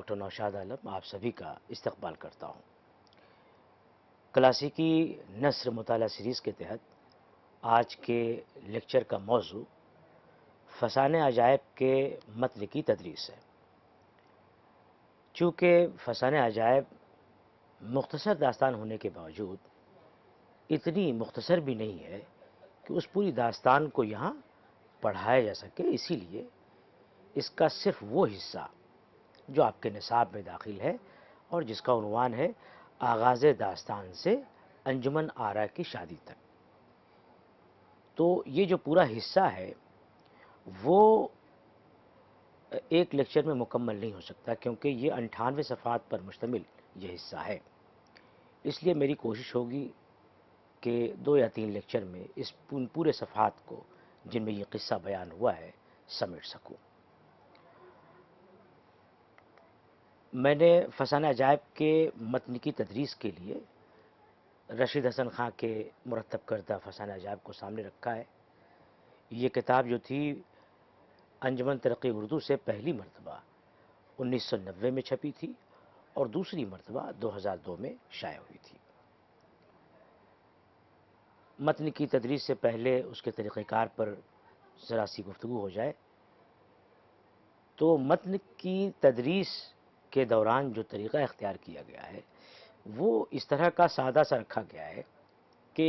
Doctor Naushad عالم آپ سبھی کا استقبال کرتا ہوں۔ کلاسیکی نثر مطالعہ سیریز کے تحت آج کے لیکچر کا موضوع فسانہ عجائب کے متن کی تدریس ہے۔ چونکہ فسانہ عجائب مختصر داستان ہونے کے باوجود اتنی مختصر بھی نہیں ہے کہ اس پوری داستان کو یہاں پڑھایا جا سکے، اسی لیے اس کا صرف وہ حصہ جو آپ کے نصاب میں داخل ہے اور جس کا عنوان ہے آغاز داستان سے انجمن آرا کی شادی تک، تو یہ جو پورا حصہ ہے وہ ایک لیکچر میں مکمل نہیں ہو سکتا، کیونکہ یہ 98 صفحات پر مشتمل یہ حصہ ہے۔ اس لیے میری کوشش ہوگی کہ 2 یا 3 لیکچر میں اس پورے صفحات کو جن میں یہ قصہ بیان ہوا ہے سمیٹ سکوں۔ میں نے فسانہ عجائب کے متن کی تدریس کے لیے رشید حسن خان کے مرتب کردہ فسانہ عجائب کو سامنے رکھا ہے۔ یہ کتاب جو تھی انجمن ترقی اردو سے پہلی مرتبہ 1990 میں چھپی تھی اور دوسری مرتبہ 2002 میں شائع ہوئی تھی۔ متن کی تدریس سے پہلے اس کے طریقہ کار پر ذرا سی گفتگو ہو جائے تو متن کی تدریس کے دوران جو طریقہ اختیار کیا گیا ہے وہ اس طرح کا سادہ سا رکھا گیا ہے کہ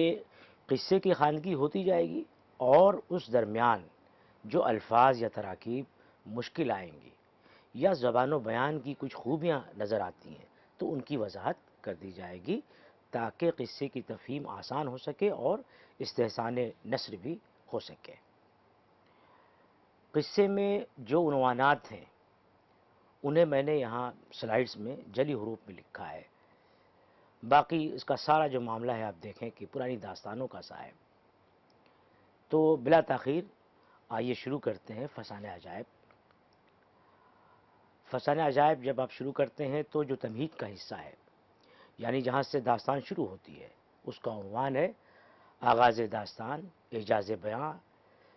قصے کی خواندگی ہوتی جائے گی اور اس درمیان جو الفاظ یا تراکیب مشکل آئیں گی یا زبان و بیان کی کچھ خوبیاں نظر آتی ہیں تو ان کی وضاحت کر دی جائے گی تاکہ قصے کی تفہیم آسان ہو سکے اور استحسان نثر بھی ہو سکے۔ قصے میں جو عنوانات ہیں انہیں میں نے یہاں سلائیڈز میں جلی حروف میں لکھا ہے، باقی اس کا سارا جو معاملہ ہے آپ دیکھیں کہ پرانی داستانوں کا سا ہے۔ تو بلا تاخیر آئیے شروع کرتے ہیں فسانہ عجائب۔ فسانہ عجائب جب آپ شروع کرتے ہیں تو جو تمہید کا حصہ ہے، یعنی جہاں سے داستان شروع ہوتی ہے، اس کا عنوان ہے آغاز داستان، اعجاز بیاں،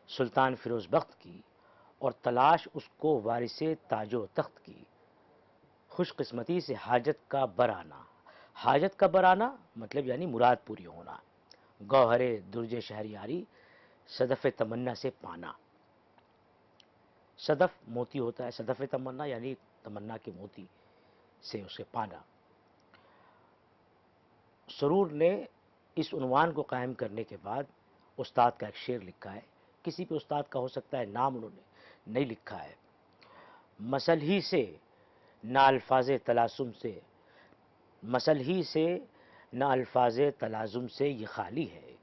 سلطان فیروز بخت کی اور تلاش اس کو وارث تاج و تخت کی، خوش قسمتی سے حاجت کا برآنا۔ حاجت کا برآنا مطلب یعنی مراد پوری ہونا، گوہر درج شہریاری صدف تمنا سے پانا۔ صدف موتی ہوتا ہے، صدف تمنا یعنی تمنا کے موتی سے اسے پانا۔ سرور نے اس عنوان کو قائم کرنے کے بعد استاد کا ایک شعر لکھا ہے، کسی بھی استاد کا ہو سکتا ہے، نام انہوں نے نہیں لکھا ہے۔ مسل ہی سے نہ الفاظ تلاسم سے، مسل ہی سے نہ الفاظ تلازم سے یہ خالی ہے،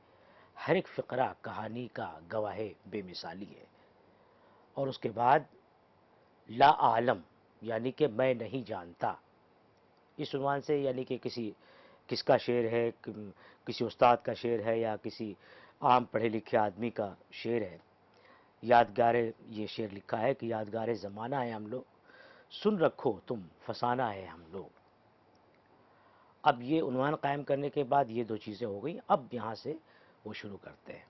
ہر ایک فقرہ کہانی کا گواہ بے مثالی ہے۔ اور اس کے بعد لا عالم یعنی کہ میں نہیں جانتا، اس عنوان سے یعنی کہ کس کا شعر ہے، کسی استاد کا شعر ہے یا کسی عام پڑھے لکھے آدمی کا شعر ہے۔ یادگار یہ شعر لکھا ہے کہ یادگار زمانہ ہے ہم لوگ، سن رکھو تم فسانہ ہے ہم لوگ۔ اب یہ عنوان قائم کرنے کے بعد یہ 2 چیزیں ہو گئی، اب یہاں سے وہ شروع کرتے ہیں۔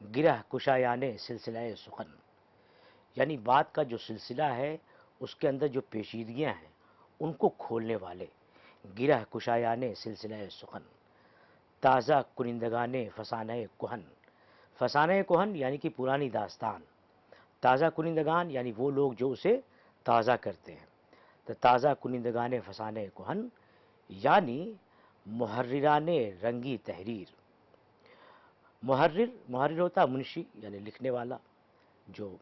گرہ کشایانے سلسلہ سخن، یعنی بات کا جو سلسلہ ہے اس کے اندر جو پیچیدگیاں ہیں ان کو کھولنے والے۔ گرہ کشایانے سلسلہ سخن، تازہ کنندگان فسانہ کہن۔ فسانہ کہن یعنی کہ پرانی داستان، تازہ کنندگان یعنی وہ لوگ جو اسے تازہ کرتے ہیں، تو تازہ کنندگان فسانہ کہن یعنی محرران رنگی تحریر۔ محرر ہوتا ہے منشی یعنی لکھنے والا، جو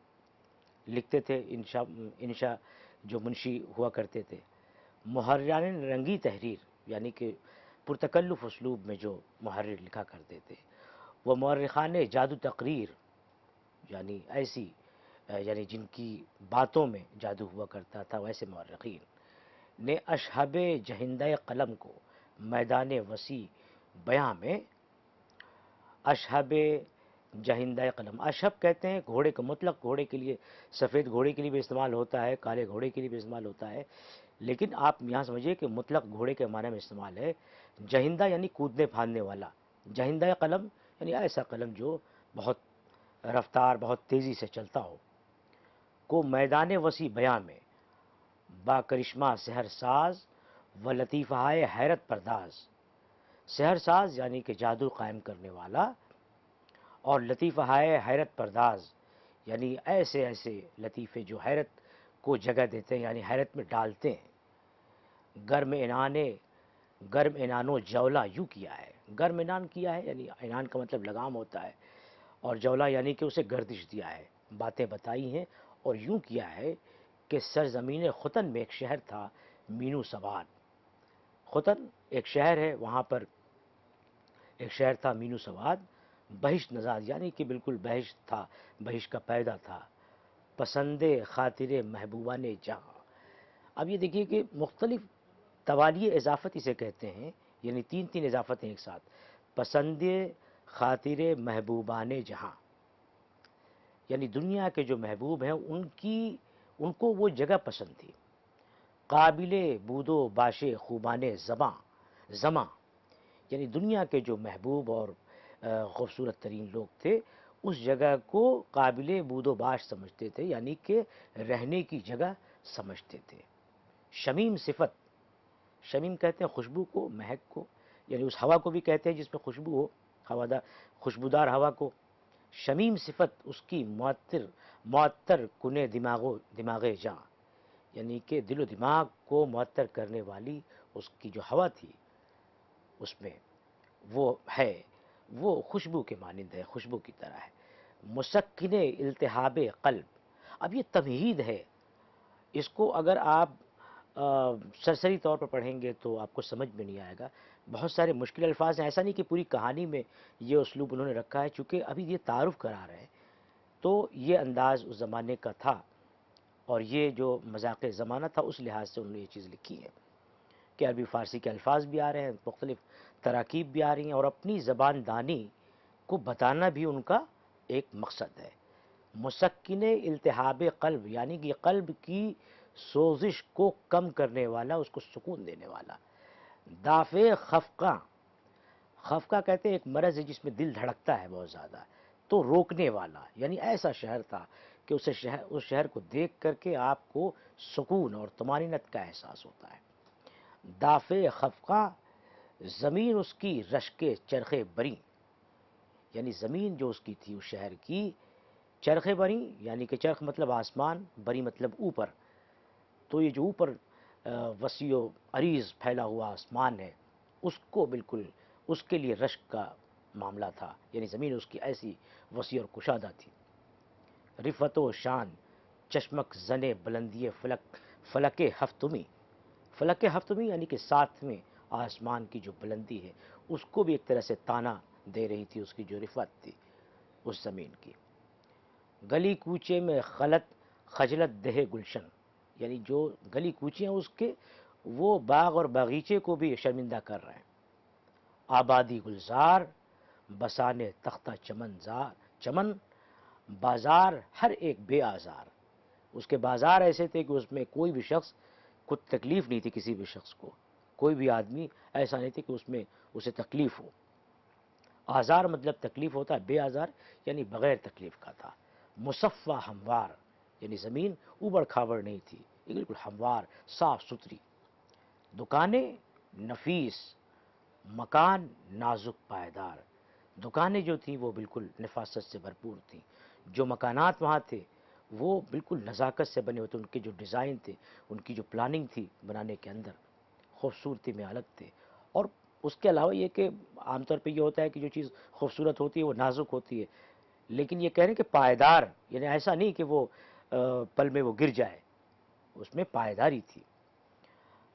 لکھتے تھے، انشاء جو منشی ہوا کرتے تھے۔ محرران رنگی تحریر یعنی کہ پرتکلف اسلوب میں جو محرر لکھا کرتے تھے۔ وہ مورخان جادو تقریر یعنی ایسی یعنی جن کی باتوں میں جادو ہوا کرتا تھا، ویسے مورخین نے اشہب جہندہ قلم کو میدان وسیع بیاں میں، اشہب جہندہ قلم، اشہب کہتے ہیں گھوڑے کو، مطلق گھوڑے کے لیے، سفید گھوڑے کے لیے بھی استعمال ہوتا ہے، کالے گھوڑے کے لیے بھی استعمال ہوتا ہے، لیکن آپ یہاں سمجھیے کہ مطلق گھوڑے کے معنی میں استعمال ہے۔ جہندہ یعنی کودنے پھاندنے والا، جہندہ قلم یعنی ایسا قلم جو بہت رفتار، بہت تیزی سے چلتا ہو، کو میدان وسیع بیاں میں با کرشمہ سحر ساز و لطیفہ حیرت پرداز. سحر ساز یعنی کہ جادو قائم کرنے والا، اور لطیفہ حیرت پرداز یعنی ایسے ایسے لطیفے جو حیرت کو جگہ دیتے ہیں، یعنی حیرت میں ڈالتے ہیں. گرم انانو جولا یوں کیا ہے. گرم انان کیا ہے یعنی انان کا مطلب لگام ہوتا ہے، اور جولا یعنی کہ اسے گردش دیا ہے، باتیں بتائی ہیں، اور یوں کیا ہے کہ سرزمین ختن میں ایک شہر تھا مینو سواد. ختن ایک شہر ہے، وہاں پر ایک شہر تھا مینو سواد. بہشت نژاد یعنی کہ بالکل بہشت تھا، بہشت کا پیدا تھا. پسند خاطر محبوبہ نے جہاں. اب یہ دیکھیے کہ مختلف توالی اضافت اسے کہتے ہیں، یعنی تین تین اضافتیں ایک ساتھ. پسند خاطر محبوبہ نے جہاں یعنی دنیا کے جو محبوب ہیں ان کو وہ جگہ پسند تھی. قابل بود و باش خوبان زماں یعنی دنیا کے جو محبوب اور خوبصورت ترین لوگ تھے اس جگہ کو قابل بود و باش سمجھتے تھے، یعنی کہ رہنے کی جگہ سمجھتے تھے. شمیم صفت، شمیم کہتے ہیں خوشبو کو، مہک کو، یعنی اس ہوا کو بھی کہتے ہیں جس میں خوشبو ہو، خوشبودار ہوا کو. شمیم صفت اس کی معطر کنے دماغ جاں یعنی کہ دل و دماغ کو معطر کرنے والی اس کی جو ہوا تھی اس میں وہ ہے، وہ خوشبو کے مانند ہے، خوشبو کی طرح ہے. مسکن التہاب قلب. اب یہ تمہید ہے، اس کو اگر آپ سرسری طور پر پڑھیں گے تو آپ کو سمجھ میں نہیں آئے گا. بہت سارے مشکل الفاظ ہیں، ایسا نہیں کہ پوری کہانی میں یہ اسلوب انہوں نے رکھا ہے، چونکہ ابھی یہ تعارف کرا رہے ہیں تو یہ انداز اس زمانے کا تھا، اور یہ جو مذاق زمانہ تھا اس لحاظ سے انہوں نے یہ چیز لکھی ہے کہ عربی فارسی کے الفاظ بھی آ رہے ہیں، مختلف تراکیب بھی آ رہی ہیں، اور اپنی زبان دانی کو بتانا بھی ان کا ایک مقصد ہے. مسکن التہاب قلب یعنی کہ قلب کی سوزش کو کم کرنے والا، اس کو سکون دینے والا. دافع خفقہ، خفقہ کہتے ہیں ایک مرض ہے جس میں دل دھڑکتا ہے بہت زیادہ، تو روکنے والا، یعنی ایسا شہر تھا کہ اس شہر کو دیکھ کر کے آپ کو سکون اور طمانینت کا احساس ہوتا ہے. دافع خفقہ، زمین اس کی رشک چرخے بری یعنی زمین جو اس کی تھی اس شہر کی، چرخے بری یعنی کہ چرخ مطلب آسمان، بری مطلب اوپر، تو یہ جو اوپر وسیع و عریض پھیلا ہوا آسمان ہے اس کو بالکل اس کے لیے رشک کا معاملہ تھا، یعنی زمین اس کی ایسی وسیع اور کشادہ تھی. رفت و شان، چشمک زنے بلندی فلک ہفتمی. فلک ہفتمی یعنی کہ ساتویں آسمان کی جو بلندی ہے اس کو بھی ایک طرح سے تانا دے رہی تھی اس کی جو رفت تھی اس زمین کی. گلی کوچے میں خجلت دہ گلشن یعنی جو گلی کوچے ہیں اس کے وہ باغ اور باغیچے کو بھی شرمندہ کر رہے ہیں. آبادی گلزار بسانے تختہ چمن بازار ہر ایک بے آزار. اس کے بازار ایسے تھے کہ اس میں کوئی بھی شخص کو تکلیف نہیں تھی، کسی بھی شخص کو، کوئی بھی آدمی ایسا نہیں تھا کہ اس میں اسے تکلیف ہو. آزار مطلب تکلیف ہوتا ہے، بے آزار یعنی بغیر تکلیف کا تھا. مصفہ ہموار یعنی زمین اوبڑ کھابڑ نہیں تھی، یہ بالکل ہموار صاف ستھری. دکانیں نفیس، مکان نازک پائیدار. دکانیں جو تھیں وہ بالکل نفاست سے بھرپور تھیں. جو مکانات وہاں تھے وہ بالکل نزاکت سے بنے ہوئے تھے، ان کے جو ڈیزائن تھے، ان کی جو پلاننگ تھی بنانے کے اندر، خوبصورتی میں الگ تھے. اور اس کے علاوہ یہ کہ عام طور پہ یہ ہوتا ہے کہ جو چیز خوبصورت ہوتی ہے وہ نازک ہوتی ہے، لیکن یہ کہہ رہے ہیں کہ پائیدار، یعنی ایسا نہیں کہ وہ پل میں وہ گر جائے، اس میں پائیداری تھی.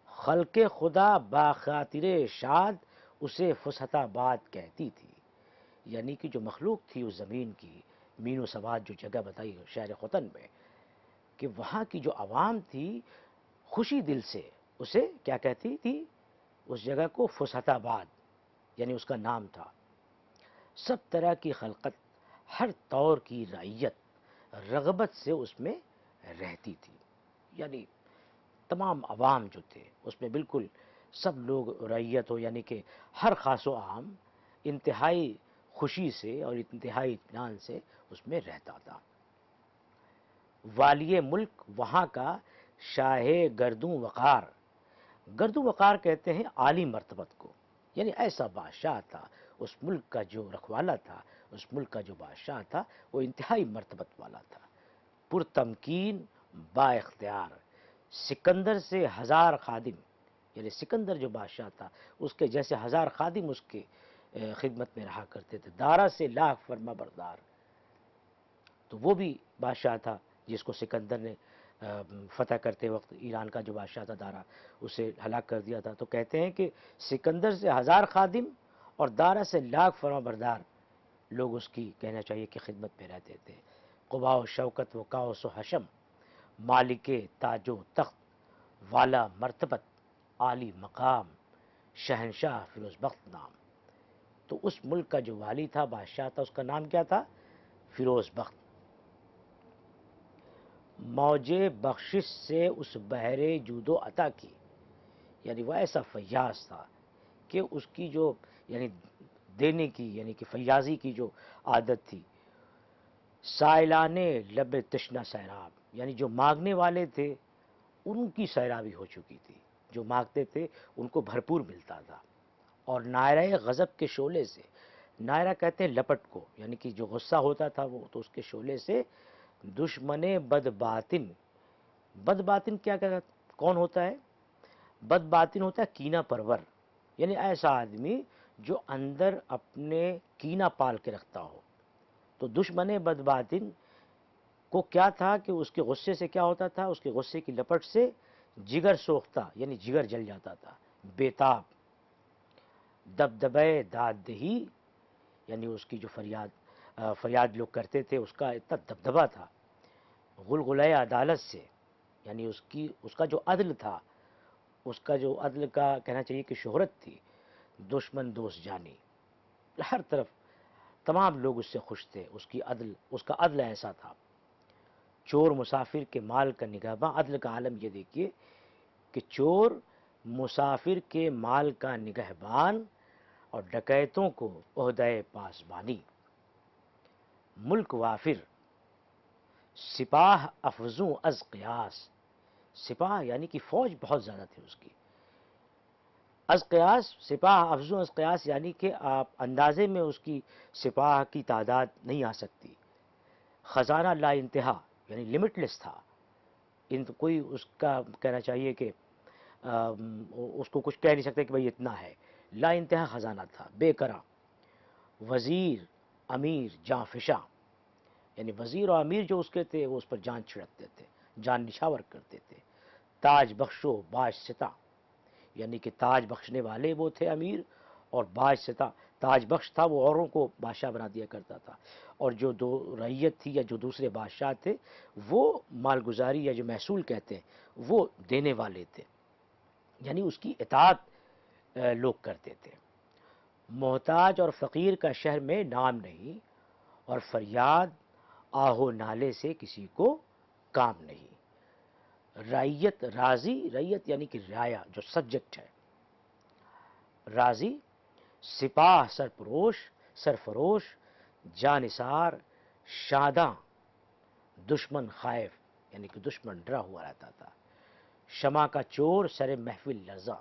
خلق خدا باخاطر شاد اسے فسحت آباد کہتی تھی. یعنی کہ جو مخلوق تھی اس زمین کی، مین و سواد جو جگہ بتائی شہر ختن میں، کہ وہاں کی جو عوام تھی خوشی دل سے اسے کیا کہتی تھی، اس جگہ کو فسحت آباد یعنی اس کا نام تھا. سب طرح کی خلقت، ہر طور کی رعیت رغبت سے اس میں رہتی تھی. یعنی تمام عوام جو تھے اس میں بالکل سب لوگ رعیت ہو، یعنی کہ ہر خاص و عام انتہائی خوشی سے اور انتہائی اطمینان سے اس میں رہتا تھا. والی ملک وہاں کا شاہ گردوں وقار. گردوں وقار کہتے ہیں عالی مرتبت کو، یعنی ایسا بادشاہ تھا، اس ملک کا جو رکھوالا تھا، اس ملک کا جو بادشاہ تھا وہ انتہائی مرتبت والا تھا. پرتمکین با اختیار، سکندر سے 1000 خادم، یعنی سکندر جو بادشاہ تھا اس کے جیسے 1000 خادم اس کے خدمت میں رہا کرتے تھے. دارا سے لاکھ فرما بردار، تو وہ بھی بادشاہ تھا جس کو سکندر نے فتح کرتے وقت ایران کا جو بادشاہ تھا دارا، اسے ہلاک کر دیا تھا. تو کہتے ہیں کہ سکندر سے 1000 خادم اور دارا سے لاکھ فرما بردار لوگ اس کی کہنا چاہیے کہ خدمت میں رہتے تھے. قبا و شوکت و کاؤس و حشم، مالک تاج و تخت، والا مرتبت، عالی مقام، شہنشاہ فیروز بخت نام. تو اس ملک کا جو والی تھا، بادشاہ تھا، اس کا نام کیا تھا؟ فیروز بخت. موج بخشش سے اس بحر جود و عطا کی، یعنی وہ ایسا فیاض تھا کہ اس کی جو یعنی دینے کی یعنی کہ فیاضی کی جو عادت تھی. سائلان لب تشنا سیراب، یعنی جو مانگنے والے تھے ان کی سیرابی ہو چکی تھی، جو مانگتے تھے ان کو بھرپور ملتا تھا. اور نائرہ غضب کے شعلے سے، نائرہ کہتے ہیں لپٹ کو، یعنی کہ جو غصہ ہوتا تھا وہ تو اس کے شعلے سے دشمن بد باطن. بد باطن کیا کون ہوتا ہے؟ بد باطن ہوتا ہے کینہ پرور، یعنی ایسا آدمی جو اندر اپنے کینہ پال کے رکھتا ہو. تو دشمن بد باطن کو کیا تھا کہ اس کے غصے سے کیا ہوتا تھا؟ اس کے غصے کی لپٹ سے جگر سوختہ، یعنی جگر جل جاتا تھا. بیتاب، دبدبے داد دہی، یعنی اس کی جو فریاد لوگ کرتے تھے اس کا اتنا دبدبا تھا. غلغلۂ عدالت سے، یعنی اس کا جو عدل تھا، اس کا جو عدل کا کہنا چاہیے کہ شہرت تھی. دشمن دوست جانی، ہر طرف تمام لوگ اس سے خوش تھے. اس کا عدل ایسا تھا. چور مسافر کے مال کا نگہباں، عدل کا عالم یہ دیکھیے کہ چور مسافر کے مال کا نگہبان اور ڈکیتوں کو عہدہ پاسبانی. ملک وافر، سپاہ افزوں از قیاس، سپاہ یعنی کہ فوج بہت زیادہ تھی اس کی. از قیاس، سپاہ افزوں از قیاس یعنی کہ آپ اندازے میں اس کی سپاہ کی تعداد نہیں آ سکتی. خزانہ لا انتہا، یعنی لمٹ لیس تھا. کوئی اس کا کہنا چاہیے کہ اس کو کچھ کہہ نہیں سکتے کہ بھئی اتنا ہے. لا انتہا خزانہ تھا، بے کرا. وزیر امیر جاں فشاں، یعنی وزیر اور امیر جو اس کے تھے وہ اس پر جان چھڑکتے تھے، جان نشاور کرتے تھے. تاج بخشو باج ستا، یعنی کہ تاج بخشنے والے وہ تھے امیر، اور باج ستا، تاج بخش تھا وہ اوروں کو بادشاہ بنا دیا کرتا تھا. اور جو دو رعیت تھی یا جو دوسرے بادشاہ تھے وہ مالگزاری یا جو محصول کہتے ہیں وہ دینے والے تھے، یعنی اس کی اطاعت لوگ کرتے تھے. محتاج اور فقیر کا شہر میں نام نہیں، اور فریاد آہو نالے سے کسی کو کام نہیں. رعیت راضی، رعیت یعنی کہ رعایا جو سبجیکٹ ہے، راضی. سپاہ سرفروش جانثار شاداں، دشمن خائف، یعنی کہ دشمن ڈرا ہوا رہتا تھا. شمع کا چور سر محفل لرزاں،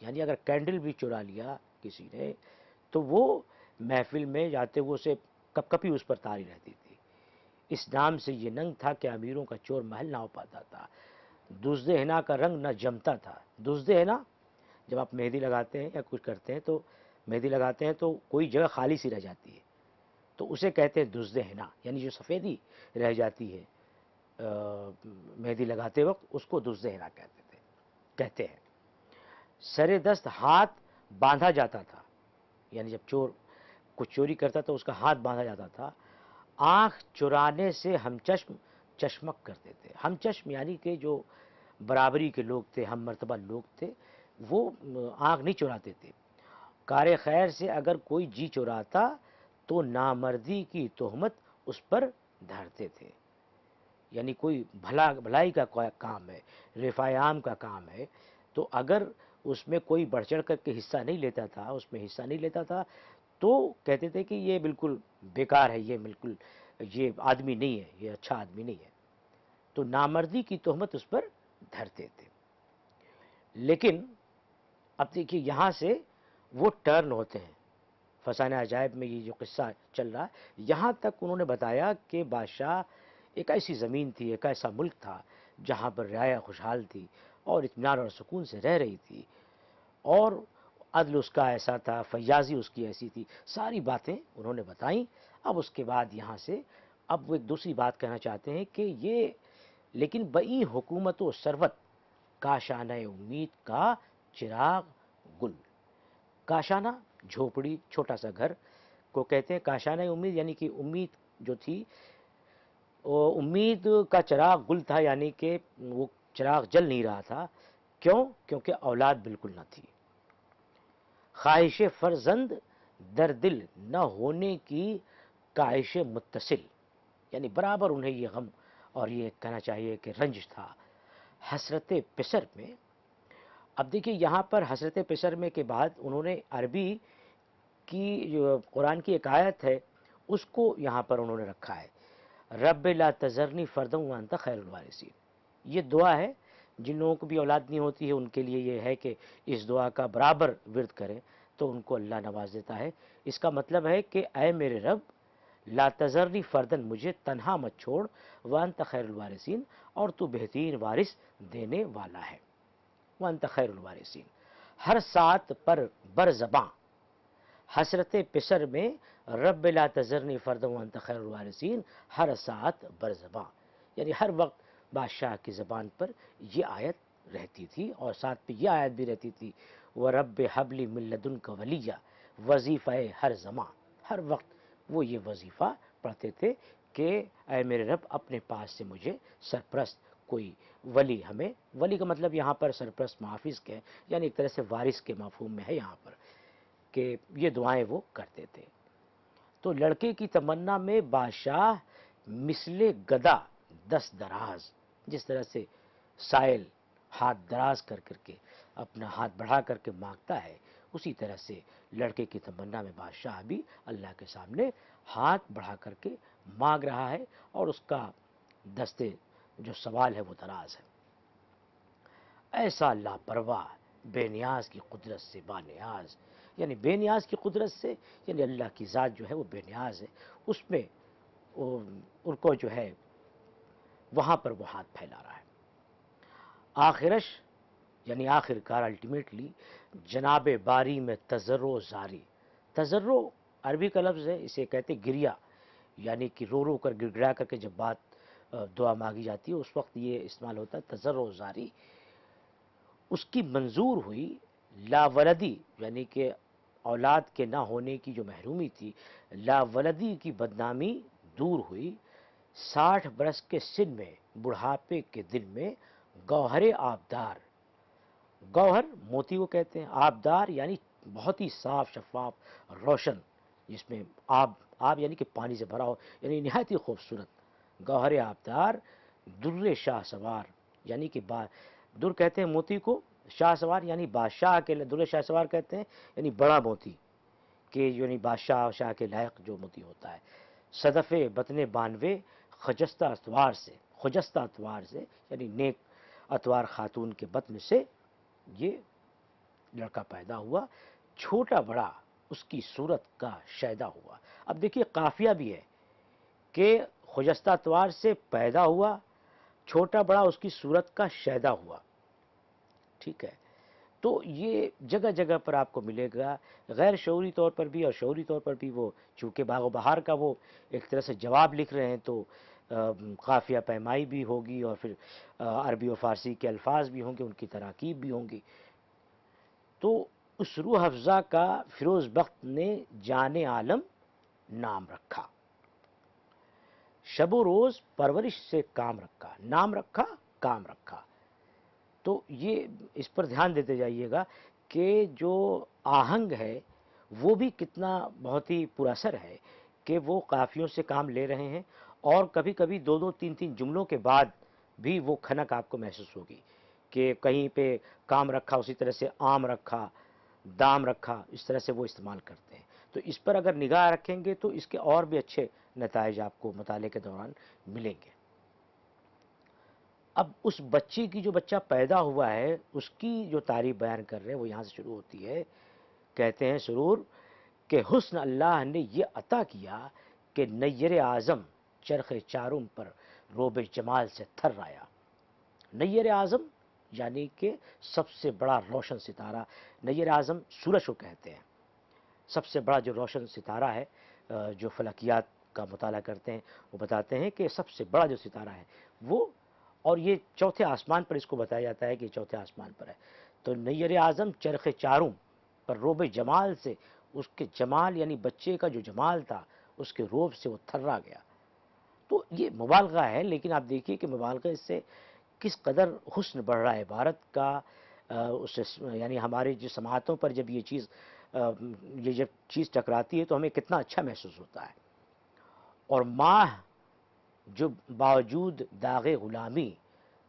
یعنی اگر کینڈل بھی چرا لیا کسی نے تو وہ محفل میں جاتے ہوئے اسے کپ کپی اس پر تاری رہتی تھی. اس نام سے یہ ننگ تھا کہ امیروں کا چور محل نہ ہو پاتا تھا. دزد حنا کا رنگ نہ جمتا تھا. دزد حنا، جب آپ مہندی لگاتے ہیں یا کچھ کرتے ہیں تو مہندی لگاتے ہیں تو کوئی جگہ خالی سی رہ جاتی ہے تو اسے کہتے ہیں دزد حنا، یعنی جو سفیدی رہ جاتی ہے مہندی لگاتے وقت اس کو دزد حنا کہتے ہیں. سر دست ہاتھ باندھا جاتا تھا، یعنی جب چور کچھ چوری کرتا تو اس کا ہاتھ باندھا جاتا تھا. آنکھ چرانے سے ہم چشم چشمک کرتے تھے. ہم چشم یعنی کہ جو برابری کے لوگ تھے، ہم مرتبہ لوگ تھے، وہ آنکھ نہیں چراتے تھے. کار خیر سے اگر کوئی جی چراتا تو نامردی کی تہمت اس پر دھرتے تھے. یعنی کوئی بھلائی کا کام ہے، رفاع عام کا کام ہے، تو اگر اس میں کوئی بڑھ چڑھ کر کے حصہ نہیں لیتا تھا، اس میں حصہ نہیں لیتا تھا تو کہتے تھے کہ یہ بالکل بیکار ہے، یہ آدمی نہیں ہے، یہ اچھا آدمی نہیں ہے. تو نامردی کی تہمت اس پر دھرتے تھے. لیکن اب دیکھیے یہاں سے وہ ٹرن ہوتے ہیں. فسانہ عجائب میں یہ جو قصہ چل رہا ہے، یہاں تک انہوں نے بتایا کہ بادشاہ ایک ایسی زمین تھی، ایک ایسا ملک تھا جہاں پر رعایا خوشحال تھی اور اطمینان اور سکون سے رہ رہی تھی، اور عدل اس کا ایسا تھا، فیاضی اس کی ایسی تھی. ساری باتیں انہوں نے بتائیں. اب اس کے بعد یہاں سے اب وہ ایک دوسری بات کہنا چاہتے ہیں کہ یہ لیکن بئی حکومت و ثروت کاشانہ امید کا چراغ گل. کاشانہ جھوپڑی، چھوٹا سا گھر کو کہتے ہیں کاشانہ امید، یعنی کہ امید جو تھی وہ امید کا چراغ گل تھا، یعنی کہ وہ چراغ جل نہیں رہا تھا. کیوں؟ کیونکہ اولاد بالکل نہ تھی. خواہش فرزند در دل نہ ہونے کی کاہش متصل، یعنی برابر انہیں یہ غم اور یہ کہنا چاہیے کہ رنج تھا. حسرت پسر میں، اب دیکھیے یہاں پر حسرت پسر میں کے بعد انہوں نے عربی کی جو قرآن کی ایک آیت ہے اس کو یہاں پر انہوں نے رکھا ہے. رب لا تذرنی فردا وانت خیر الوارثین. یہ دعا ہے جن لوگوں کو بھی اولاد نہیں ہوتی ہے، ان کے لیے یہ ہے کہ اس دعا کا برابر ورد کریں تو ان کو اللہ نواز دیتا ہے. اس کا مطلب ہے کہ اے میرے رب، لا تذرنی فردن، مجھے تنہا مت چھوڑ، وانت خیر الوارثین، اور تو بہترین وارث دینے والا ہے. وانت خیر الوارثین. ہر ساتھ پر بر زباں حسرت پسر میں رب لا تذرنی فردا وانت خیر الوارثین، ہر ساتھ بر زباں، یعنی ہر وقت بادشاہ کی زبان پر یہ آیت رہتی تھی، اور ساتھ پہ یہ آیت بھی رہتی تھی وَرَبِّ حَبْ لِي مِن لَّدُنْكَ وَلِيًّا. وظیفہ ہر زمان، ہر وقت وہ یہ وظیفہ پڑھتے تھے کہ اے میرے رب اپنے پاس سے مجھے سرپرست کوئی ولی، ہمیں ولی کا مطلب یہاں پر سرپرست محافظ کے، یعنی ایک طرح سے وارث کے مفہوم میں ہے یہاں پر، کہ یہ دعائیں وہ کرتے تھے. تو لڑکے کی تمنا میں بادشاہ مثل گدا دست دراز، جس طرح سے سائل ہاتھ دراز کر کر کے اپنا ہاتھ بڑھا کر کے مانگتا ہے، اسی طرح سے لڑکے کی تمنا میں بادشاہ بھی اللہ کے سامنے ہاتھ بڑھا کر کے مانگ رہا ہے، اور اس کا دستے جو سوال ہے وہ دراز ہے. ایسا لاپرواہ بے نیاز کی قدرت سے با نیاز، یعنی بے نیاز کی قدرت سے، یعنی اللہ کی ذات جو ہے وہ بے نیاز ہے، اس میں ان کو جو ہے وہاں پر وہ ہاتھ پھیلا رہا ہے. آخرش یعنی آخر کار الٹیمیٹلی جناب باری میں تضرع زاری. تضرع عربی کا لفظ ہے، اسے کہتے گریا، یعنی کہ رو رو کر گڑ گڑا کر کے جب بات دعا مانگی جاتی ہے اس وقت یہ استعمال ہوتا ہے تضرع زاری. اس کی منظور ہوئی لا ولدی، یعنی کہ اولاد کے نہ ہونے کی جو محرومی تھی، لا ولدی کی بدنامی دور ہوئی. 60 برس کے سن میں بڑھاپے کے دل میں گوہر آبدار. گوہر موتی کو کہتے ہیں، آبدار یعنی بہت ہی صاف شفاف روشن، جس میں آب یعنی کہ پانی سے بھرا ہو، یعنی نہایت ہی خوبصورت. گوہر آبدار در شاہ سوار، یعنی کہ در کہتے ہیں موتی کو، شاہ سوار یعنی بادشاہ کے، در شاہ سوار کہتے ہیں یعنی بڑا موتی، کہ یعنی بادشاہ شاہ کے لائق جو موتی ہوتا ہے. صدف بطن بانوے خجستہ اتوار سے، خجستہ اتوار سے یعنی نیک اتوار خاتون کے بطن سے یہ لڑکا پیدا ہوا. چھوٹا بڑا اس کی صورت کا شیدا ہوا. اب دیکھیے قافیہ بھی ہے کہ خجستہ اتوار سے پیدا ہوا، چھوٹا بڑا اس کی صورت کا شیدا ہوا. ٹھیک ہے، تو یہ جگہ جگہ پر آپ کو ملے گا، غیر شعوری طور پر بھی اور شعوری طور پر بھی. وہ چونکہ باغ و بہار کا وہ ایک طرح سے جواب لکھ رہے ہیں تو قافیہ پیمائی بھی ہوگی، اور پھر عربی و فارسی کے الفاظ بھی ہوں گے، ان کی تراکیب بھی ہوں گی. تو اس روح افزا کا فیروز بخت نے جان عالم نام رکھا. شب و روز پرورش سے کام رکھا، نام رکھا، کام رکھا. تو یہ اس پر دھیان دیتے جائیے گا کہ جو آہنگ ہے وہ بھی کتنا بہت ہی پر اثر ہے، کہ وہ قافیوں سے کام لے رہے ہیں، اور کبھی کبھی دو دو تین تین جملوں کے بعد بھی وہ کھنک آپ کو محسوس ہوگی کہ کہیں پہ کام رکھا، اسی طرح سے عام رکھا، دام رکھا، اس طرح سے وہ استعمال کرتے ہیں. تو اس پر اگر نگاہ رکھیں گے تو اس کے اور بھی اچھے نتائج آپ کو مطالعے کے دوران ملیں گے. اب اس بچے کی جو بچہ پیدا ہوا ہے اس کی جو تعریف بیان کر رہے ہیں وہ یہاں سے شروع ہوتی ہے. کہتے ہیں سرور کہ حسن اللہ نے یہ عطا کیا کہ نیر اعظم چرخ چارم پر روب جمال سے تھر آیا. نیر اعظم یعنی کہ سب سے بڑا روشن ستارہ. نیر اعظم سورج کو کہتے ہیں. سب سے بڑا جو روشن ستارہ ہے، جو فلکیات کا مطالعہ کرتے ہیں وہ بتاتے ہیں کہ سب سے بڑا جو ستارہ ہے وہ، اور یہ چوتھے آسمان پر اس کو بتایا جاتا ہے کہ یہ چوتھے آسمان پر ہے. تو نیر اعظم چرخ چاروں پر روب جمال سے، اس کے جمال یعنی بچے کا جو جمال تھا اس کے روب سے وہ تھرا گیا. تو یہ مبالغہ ہے، لیکن آپ دیکھیے کہ مبالغہ اس سے کس قدر حسن بڑھ رہا ہے بھارت کا. اس یعنی ہماری جو سماعتوں پر جب یہ جب چیز ٹکراتی ہے تو ہمیں کتنا اچھا محسوس ہوتا ہے. اور ماہ جو باوجود داغ غلامی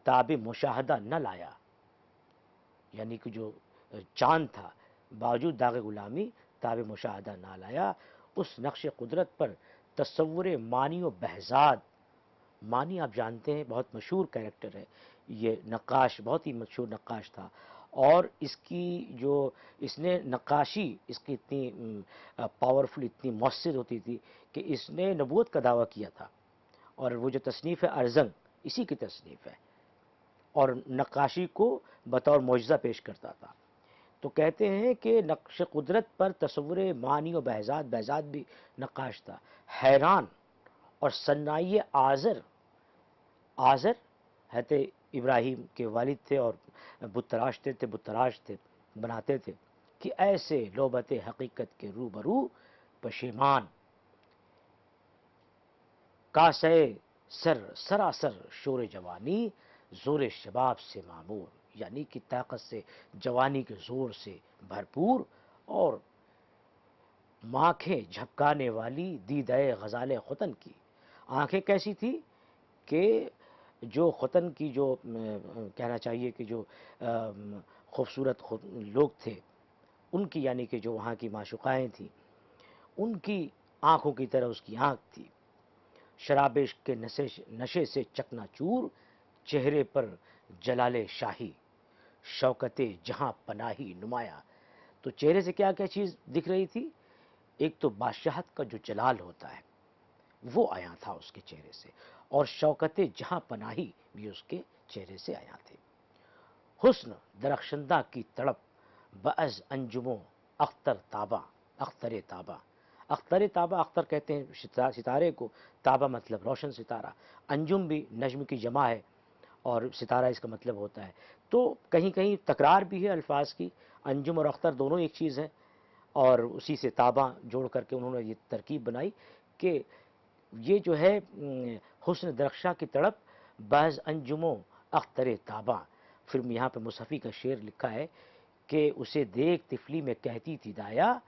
تاب مشاہدہ نہ لایا، یعنی کہ جو چاند تھا باوجود داغ غلامی تاب مشاہدہ نہ لایا، اس نقش قدرت پر تصور مانی و بہزاد. مانی آپ جانتے ہیں بہت مشہور کیریکٹر ہے، یہ نقاش بہت ہی مشہور نقاش تھا، اور اس نے نقاشی اس کی اتنی پاورفل، اتنی مؤثر ہوتی تھی کہ اس نے نبوت کا دعویٰ کیا تھا. اور وہ جو تصنیف ہے ارزنگ اسی کی تصنیف ہے، اور نقاشی کو بطور معجزہ پیش کرتا تھا. تو کہتے ہیں کہ نقش قدرت پر تصور معنی و بہزاد، بہزاد بھی نقاش تھا، حیران. اور صنائی آزر حضرت ابراہیم کے والد تھے اور بت تراش تھے، بناتے تھے کہ ایسے لوبت حقیقت کے روبرو پشیمان. کاسے سراسر شور جوانی زور شباب سے معمور، یعنی کہ طاقت سے، جوانی کے زور سے بھرپور، اور آنکھیں جھپکانے والی دیدہ غزال ختن کی. آنکھیں کیسی تھی کہ جو ختن کی جو کہنا چاہیے کہ جو خوبصورت لوگ تھے ان کی، یعنی کہ جو وہاں کی معشوقائیں تھیں ان کی آنکھوں کی طرح اس کی آنکھ تھی. شراب عشق کے نشے سے چکنا چور، چہرے پر جلال شاہی، شوکت جہاں پناہی نمایاں. تو چہرے سے کیا کیا چیز دکھ رہی تھی؟ ایک تو بادشاہت کا جو جلال ہوتا ہے وہ آیا تھا اس کے چہرے سے، اور شوکت جہاں پناہی بھی اس کے چہرے سے آیا تھے. حسن درخشندہ کی تڑپ بعض انجموں اختر تابہ. اختر کہتے ہیں ستارے کو، تابہ مطلب روشن ستارہ، انجم بھی نجم کی جمع ہے اور ستارہ اس کا مطلب ہوتا ہے. تو کہیں کہیں تکرار بھی ہے الفاظ کی، انجم اور اختر دونوں ایک چیز ہے، اور اسی سے تابہ جوڑ کر کے انہوں نے یہ ترکیب بنائی کہ یہ جو ہے حسن درخشاں کی تڑپ بعض انجموں اختر تابہ. پھر یہاں پہ مصحفی کا شعر لکھا ہے کہ اسے دیکھ طفلی میں کہتی تھی دایا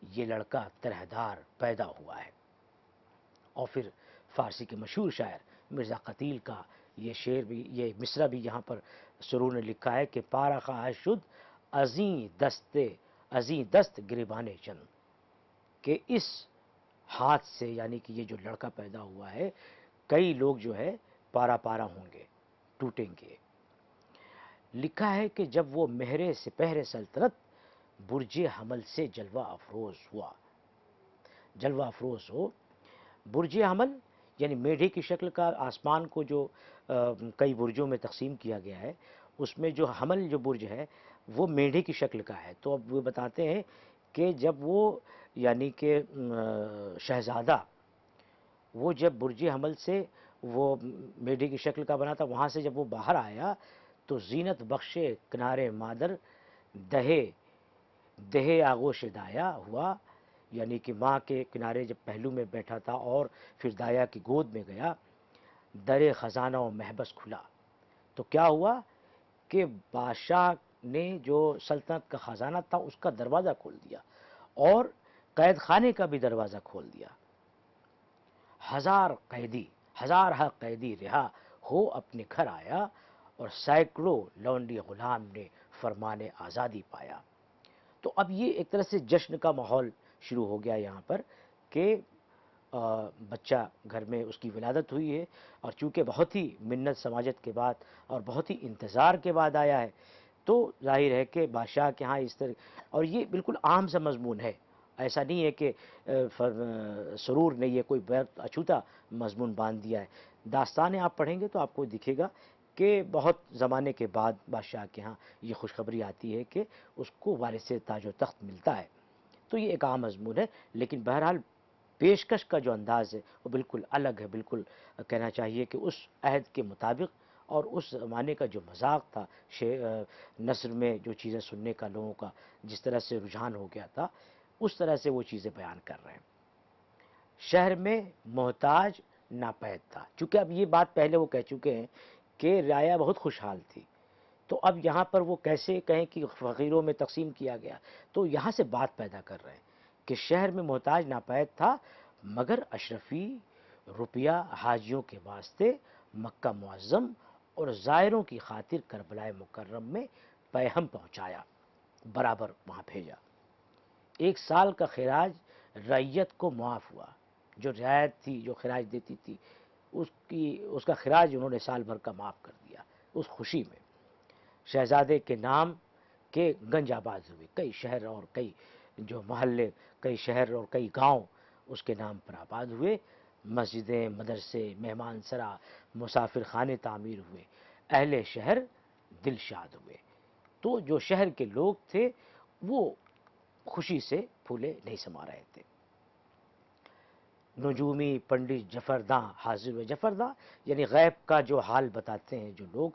یہ لڑکا طرحدار پیدا ہوا ہے. اور پھر فارسی کے مشہور شاعر مرزا قتیل کا یہ شعر بھی، یہ مصرع بھی یہاں پر سرور نے لکھا ہے کہ پارا خواہ شد ازیں دست گریبانے چند، کہ اس ہاتھ سے، یعنی کہ یہ جو لڑکا پیدا ہوا ہے، کئی لوگ جو ہے پارا پارا ہوں گے، ٹوٹیں گے. لکھا ہے کہ جب وہ مہر سپہر سلطنت برج حمل سے جلوہ افروز ہو. برج حمل یعنی میڈھے کی شکل کا آسمان کو جو کئی برجوں میں تقسیم کیا گیا ہے، اس میں جو حمل جو برج ہے وہ میڈھے کی شکل کا ہے. تو اب وہ بتاتے ہیں کہ جب وہ یعنی کہ شہزادہ وہ جب برج حمل سے وہ میڈھے کی شکل کا بنا تھا، وہاں سے جب وہ باہر آیا تو زینت بخشے کنارے مادر دہے آغوش دایا ہوا، یعنی کہ ماں کے کنارے جب پہلو میں بیٹھا تھا اور پھر دایا کی گود میں گیا. در خزانہ و محبس کھلا. تو کیا ہوا کہ بادشاہ نے جو سلطنت کا خزانہ تھا اس کا دروازہ کھول دیا اور قید خانے کا بھی دروازہ کھول دیا. ہزارہ قیدی رہا ہو اپنے گھر آیا، اور سینکڑوں لونڈی غلام نے فرمان آزادی پایا. تو اب یہ ایک طرح سے جشن کا ماحول شروع ہو گیا یہاں پر کہ بچہ گھر میں اس کی ولادت ہوئی ہے، اور چونکہ بہت ہی منت سماجت کے بعد اور بہت ہی انتظار کے بعد آیا ہے، تو ظاہر ہے کہ بادشاہ کے ہاں اس طرح، اور یہ بالکل عام سا مضمون ہے، ایسا نہیں ہے کہ سرور نے یہ کوئی بہت اچھوتا مضمون باندھ دیا ہے۔ داستانیں آپ پڑھیں گے تو آپ کو دکھے گا کہ بہت زمانے کے بعد بادشاہ کے ہاں یہ خوشخبری آتی ہے کہ اس کو وارث تاج و تخت ملتا ہے۔ تو یہ ایک عام مضمون ہے، لیکن بہرحال پیشکش کا جو انداز ہے وہ بالکل الگ ہے، بالکل کہنا چاہیے کہ اس عہد کے مطابق اور اس زمانے کا جو مذاق تھا، نثر میں جو چیزیں سننے کا لوگوں کا جس طرح سے رجحان ہو گیا تھا، اس طرح سے وہ چیزیں بیان کر رہے ہیں۔ شہر میں محتاج ناپید تھا، چونکہ اب یہ بات پہلے وہ کہہ چکے ہیں کہ رعایا بہت خوشحال تھی، تو اب یہاں پر وہ کیسے کہیں کہ فقیروں میں تقسیم کیا گیا، تو یہاں سے بات پیدا کر رہے ہیں کہ شہر میں محتاج ناپید تھا، مگر اشرفی روپیہ حاجیوں کے واسطے مکہ معظم اور زائروں کی خاطر کربلائے مکرم میں پیہم پہنچایا، برابر وہاں بھیجا۔ 1 سال کا خراج رعیت کو معاف ہوا، جو رعایت تھی جو خراج دیتی تھی اس کا خراج انہوں نے سال بھر کا معاف کر دیا اس خوشی میں۔ شہزادے کے نام کے گنج آباد ہوئے، کئی شہر اور کئی جو محلے، کئی شہر اور کئی گاؤں اس کے نام پر آباد ہوئے، مسجدیں، مدرسے، مہمان سرا، مسافر خانے تعمیر ہوئے، اہل شہر دل شاد ہوئے۔ تو جو شہر کے لوگ تھے وہ خوشی سے پھولے نہیں سما رہے تھے۔ نجومی پنڈت جفرداں حاضر ہوئے، جفرداں یعنی غیب کا جو حال بتاتے ہیں جو لوگ،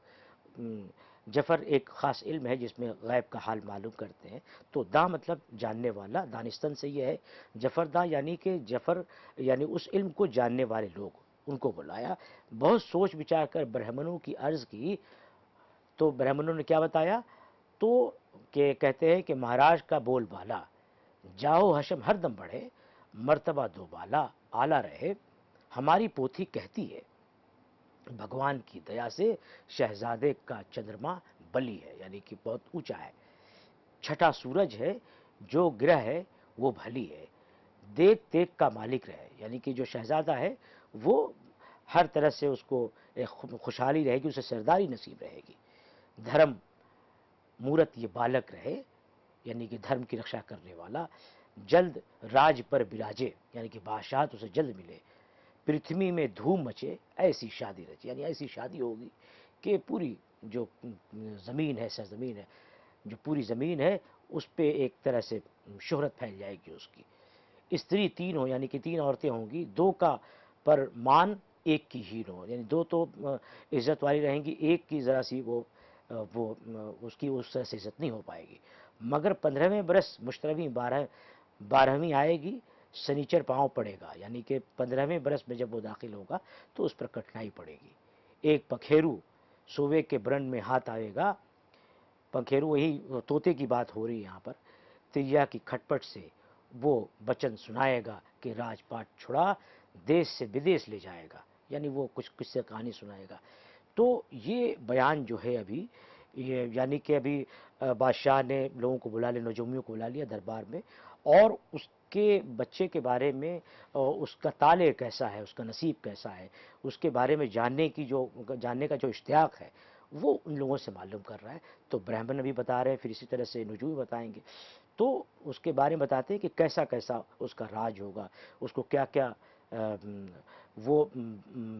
جفر ایک خاص علم ہے جس میں غیب کا حال معلوم کرتے ہیں، تو داں مطلب جاننے والا، دانستن سے یہ ہے، جفرداں یعنی کہ جفر یعنی اس علم کو جاننے والے لوگ، ان کو بلایا، بہت سوچ بچار کر برہمنوں کی عرض کی، تو برہمنوں نے کیا بتایا، تو کہ کہتے ہیں کہ مہاراج کا بول بالا، جاؤ حشم ہر دم بڑھے، مرتبہ دو بالا آلہ رہے، ہماری پوتھی کہتی ہے بھگوان کی دیا سے شہزادے کا چندرما بلی ہے، یعنی کہ بہت اونچا ہے، چھٹا سورج ہے، جو گرہ ہے وہ بھلی ہے، دیکھ دیکھ کا مالک رہے، یعنی کہ جو شہزادہ ہے وہ ہر طرح سے اس کو خوشحالی رہے گی، اسے سرداری نصیب رہے گی، دھرم مورت یہ بالک رہے، یعنی کہ دھرم کی رکشا کرنے والا، جلد راج پر براجے، یعنی کہ بادشاہت اسے جلد ملے، پرتھوی میں دھوم مچے، ایسی شادی رچے، یعنی ایسی شادی ہوگی کہ پوری جو زمین ہے، سرزمین ہے، جو پوری زمین ہے اس پہ ایک طرح سے شہرت پھیل جائے گی اس کی۔ استری 3 ہو، یعنی کہ 3 عورتیں ہوں گی، 2 کا پر مان 1 کی ہین ہو، یعنی 2 تو عزت والی رہیں گی، 1 کی ذرا سی وہ اس کی اس طرح سے عزت نہیں ہو پائے گی، مگر 15ویں برس مشترویں 12ویں آئے گی، سنیچر پاؤں پڑے گا، یعنی کہ 15ویں برس میں جب وہ داخل ہوگا تو اس پر کٹھنائی پڑے گی، ایک پکھیرو سوے کے برن میں ہاتھ آئے گا، پکھیرو وہی طوطے کی بات ہو رہی ہے یہاں پر، تریا کی کھٹپٹ سے وہ بچن سنائے گا کہ راج پاٹ چھڑا دیش سے بدیش لے جائے گا، یعنی وہ کچھ قصے کہانی سنائے گا۔ تو یہ بیان جو ہے ابھی یہ یعنی کہ ابھی بادشاہ نے لوگوں کو بلا لیا، نجومیوں کو بلا لیا دربار میں، اور اس کے بچے کے بارے میں اس کا طالع کیسا ہے، اس کا نصیب کیسا ہے، اس کے بارے میں جاننے کا جو اشتیاق ہے وہ ان لوگوں سے معلوم کر رہا ہے۔ تو برہمن بھی بتا رہے ہیں، پھر اسی طرح سے نجومی بتائیں گے، تو اس کے بارے میں بتاتے ہیں کہ کیسا کیسا اس کا راج ہوگا، اس کو کیا کیا وہ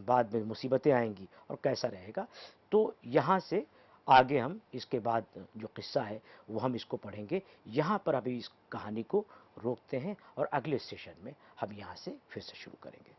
بعد میں مصیبتیں آئیں گی اور کیسا رہے گا۔ تو یہاں سے آگے ہم اس کے بعد جو قصہ ہے وہ ہم اس کو پڑھیں گے، یہاں پر ابھی اس کہانی کو روکتے ہیں اور اگلے سیشن میں ہم یہاں سے پھر سے شروع کریں گے۔